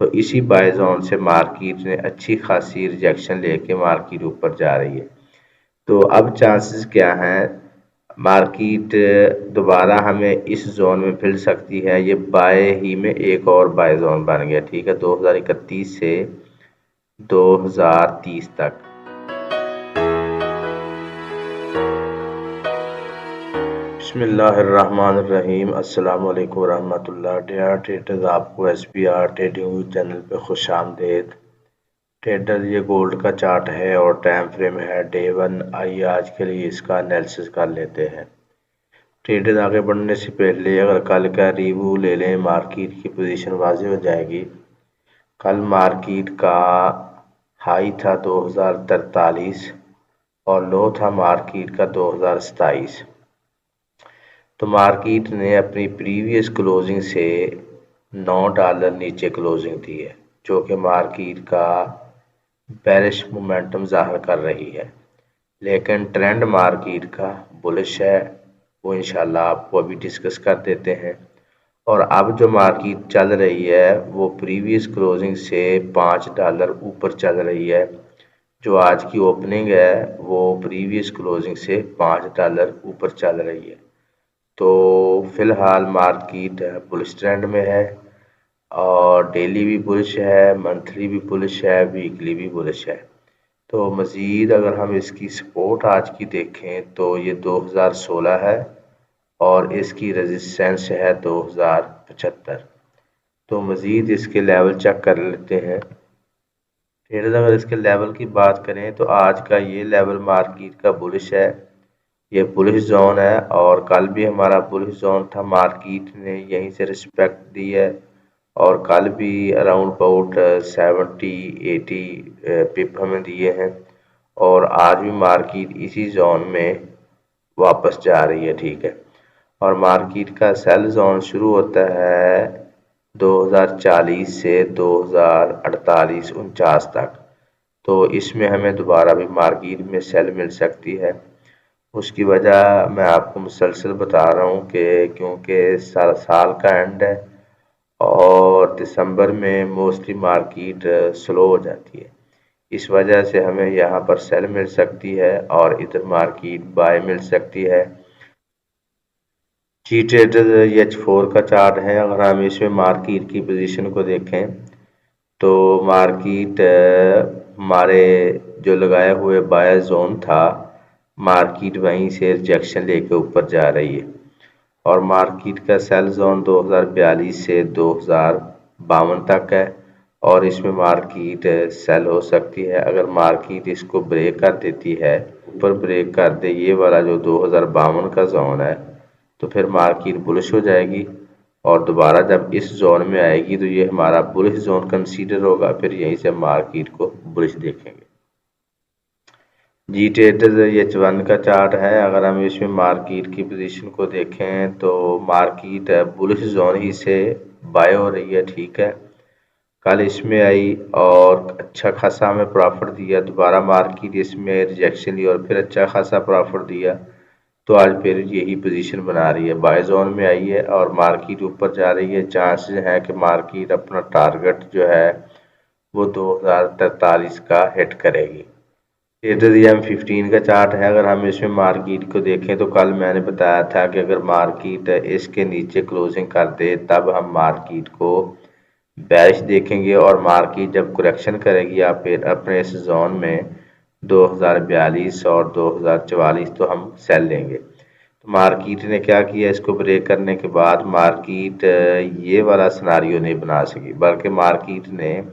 तो इसी bye zone से मार्केट ने अच्छी खासी रिजेक्शन लेके मार्केट ऊपर जा रही है। तो अब चांसेस क्या हैं, मार्केट दोबारा हमें इस जोन में मिल सकती है। ये बाय ही में एक और बाय जोन बन गया, ठीक है, 2031 से 2030 तक। बिस्मिल्लाहिर्रहमानिर्रहीम, अस्सलाम वालेकुम रहमतुल्लाह। डियर ट्रेडर्स, आपको SPR ट्रेडिंग चैनल पे खुश आमदेद। ट्रेडर, ये गोल्ड का चार्ट है और टाइम फ्रेम है डे 1। आइए आज के लिए इसका एनालिसिस कर लेते हैं। ट्रेडर, आगे बढ़ने से पहले अगर कल का रिव्यू ले लें, मार्केट की पोजीशन वाज़ेह हो जाएगी। कल मार्केट का हाई था 2043 और लो था मार्केट का 2027। तो मार्केट ने अपनी प्रीवियस क्लोजिंग से $9 नीचे क्लोजिंग दी है, जो कि मार्केट का बेरिश मोमेंटम ज़ाहिर कर रही है। लेकिन ट्रेंड मार्केट का बुलिश है, वो इंशाल्लाह आपको अभी डिस्कस कर देते हैं। और अब जो मार्केट चल रही है वो प्रीवियस क्लोजिंग से $5 ऊपर चल रही है। जो आज की ओपनिंग है वो प्रीवियस क्लोजिंग से $5 ऊपर चल रही है। तो फिलहाल मार्केट बुलिश ट्रेंड में है और डेली भी बुलिश है, मंथली भी बुलिश है, वीकली भी बुलिश है। तो मज़ीद अगर हम इसकी सपोर्ट आज की देखें तो ये 2016 है और इसकी रेजिस्टेंस है 2075। तो मज़ीद इसके लेवल चेक कर लेते हैं। ट्रेडर, अगर इसके लेवल की बात करें तो आज का ये लेवल मार्केट का बुलिश है, ये बुलिश जोन है और कल भी हमारा बुलिश जोन था। मार्केट ने यहीं से रिस्पेक्ट दी है और कल भी अराउंड अबाउट 70-80 पिप हमें दिए हैं और आज भी मार्केट इसी जोन में वापस जा रही है, ठीक है। और मार्केट का सेल जोन शुरू होता है 2040 से 2048-49 तक। तो इसमें हमें दोबारा भी मार्केट में सेल मिल सकती है। उसकी वजह मैं आपको मुसलसल बता रहा हूँ कि क्योंकि साल का एंड है और दिसंबर में मोस्टली मार्केट स्लो हो जाती है। इस वजह से हमें यहाँ पर सेल मिल सकती है और इधर मार्केट बाय मिल सकती है। जी ट्रेडर, H4 का चार्ट है। अगर हम इसमें मार्केट की पोजीशन को देखें तो मार्केट हमारे जो लगाए हुए बाय जोन था, मार्केट वहीं से रिजेक्शन लेके ऊपर जा रही है और मार्केट का सेल जोन 2042 से 2052 तक है और इसमें मार्केट सेल हो सकती है। अगर मार्केट इसको ब्रेक कर देती है, ऊपर ब्रेक कर दे ये वाला जो 2052 का जोन है, तो फिर मार्केट बुलिश हो जाएगी और दोबारा जब इस जोन में आएगी तो ये हमारा बुलिश जोन कंसीडर होगा। फिर यहीं से मार्केट को बुलिश देखेंगे। जी ट्रेडर्स, H1 का चार्ट है। अगर हम इसमें मार्केट की पोजीशन को देखें तो मार्केट बुलिश जोन ही से बाय हो रही है, ठीक है। कल इसमें आई और अच्छा खासा हमें प्रॉफिट दिया, दोबारा मार्केट इसमें रिजेक्शन ली और फिर अच्छा खासा प्रॉफिट दिया। तो आज फिर यही पोजीशन बना रही है, बाय जोन में आई है और मार्केट ऊपर जा रही है। चांसेस है कि मार्केट अपना टारगेट जो है वो 2043 का हिट करेगी। ट्रेडर, M15 का चार्ट है। अगर हम इसमें मार्केट को देखें तो कल मैंने बताया था कि अगर मार्केट इसके नीचे क्लोजिंग कर दे तब हम मार्केट को बेरिश देखेंगे और मार्केट जब करेक्शन करेगी या फिर अपने इस जोन में 2042 और 2044 तो हम सेल लेंगे। तो मार्केट ने क्या किया, इसको ब्रेक करने के बाद मार्केट ये वाला सिनारियो नहीं बना सकी, बल्कि मार्केट ने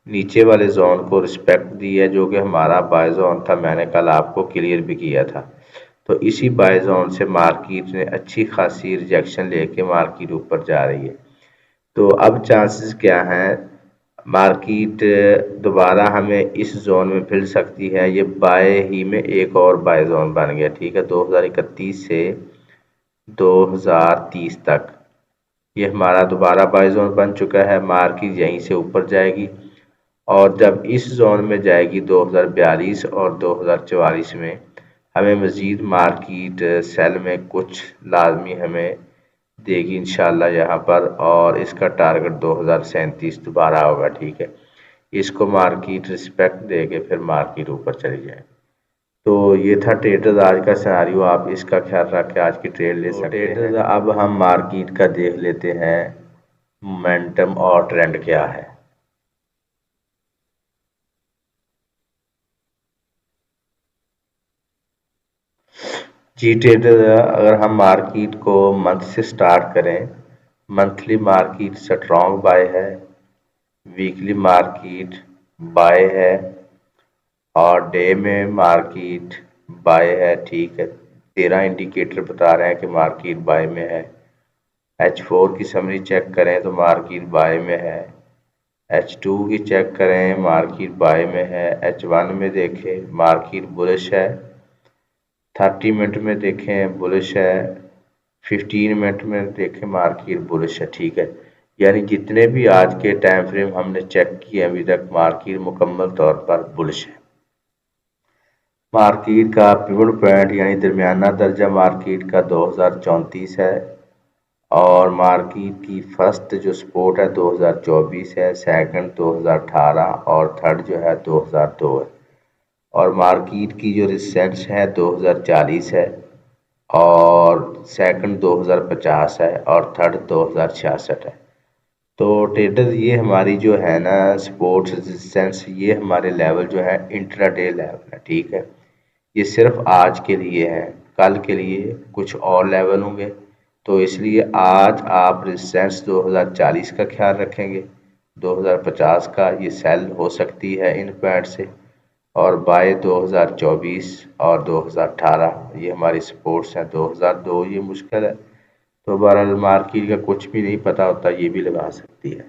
नीचे वाले जोन को रिस्पेक्ट दी है, जो कि हमारा बाय जोन था। मैंने कल आपको क्लियर भी किया था। तो इसी बाय जोन से मार्केट ने अच्छी खासी रिजेक्शन लेके मार्केट ऊपर जा रही है। तो अब चांसेस क्या हैं, मार्केट दोबारा हमें इस जोन में मिल सकती है। ये बाय ही में एक और बाय जोन बन गया, ठीक है, 2031 से 2030 तक ये हमारा दोबारा बाय जोन बन चुका है। मार्केट यहीं से ऊपर जाएगी और जब इस जोन में जाएगी 2042 और 2044 में, हमें मज़ीद मार्केट सेल में कुछ लाजमी हमें देगी इंशाल्लाह यहाँ पर, और इसका टारगेट 2037 दोबारा होगा। ठीक है, इसको मार्केट रिस्पेक्ट दे के फिर मार्केट ऊपर चली जाए। तो ये था ट्रेडर्स आज का सिनेरियो, आप इसका ख्याल रख के आज की ट्रेड ले सकते हैं। ट्रेडर्स अब हम मार्केट का देख लेते हैं मोमेंटम और ट्रेंड क्या है। जी ट्रेडर, अगर हम मार्केट को मंथ से स्टार्ट करें, मंथली मार्केट स्ट्रॉन्ग बाय है, वीकली मार्केट बाय है, और डे में मार्केट बाय है। ठीक है, 13 इंडिकेटर बता रहे हैं कि मार्केट बाय में है। H4 की समरी चेक करें तो मार्केट बाय में है। H2 की चेक करें, मार्केट बाय में है। H1 में देखें मार्केट बुलिश है। 30 मिनट में देखें बुलिश है। 15 मिनट में देखें मार्केट बुलिश है। ठीक है, यानी जितने भी आज के टाइम फ्रेम हमने चेक किए अभी तक मार्केट मुकम्मल तौर पर बुलिश है। मार्केट का पिवट पॉइंट यानी दरमियाना दर्जा मार्केट का 2034 है, और मार्केट की फर्स्ट जो सपोर्ट है 2024 है, सेकंड 2018 और थर्ड जो है 2002 है, और मार्केट की जो रेजिस्टेंस है 2040 है, और सेकंड 2050 है, और थर्ड 2066 है। तो ट्रेडर्स ये हमारी जो है ना सपोर्ट रेजिस्टेंस, ये हमारे लेवल जो है इंट्राडे लेवल है। ठीक है, ये सिर्फ आज के लिए है, कल के लिए कुछ और लेवल होंगे। तो इसलिए आज आप रेजिस्टेंस 2040 का ख्याल रखेंगे, 2050 का ये सेल हो सकती है इन पॉइंट से, और बाय 2024 और 2018 ये हमारी सपोर्ट्स हैं। 2002 ये मुश्किल है, तो बहरहाल मार्केट का कुछ भी नहीं पता होता, ये भी लगा सकती है।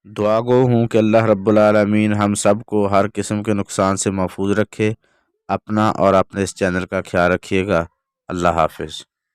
दुआ गो हूँ कि अल्लाह रब्बुल आलमीन हम सब को हर किस्म के नुकसान से महफूज रखे। अपना और अपने इस चैनल का ख्याल रखिएगा। अल्लाह हाफिज़।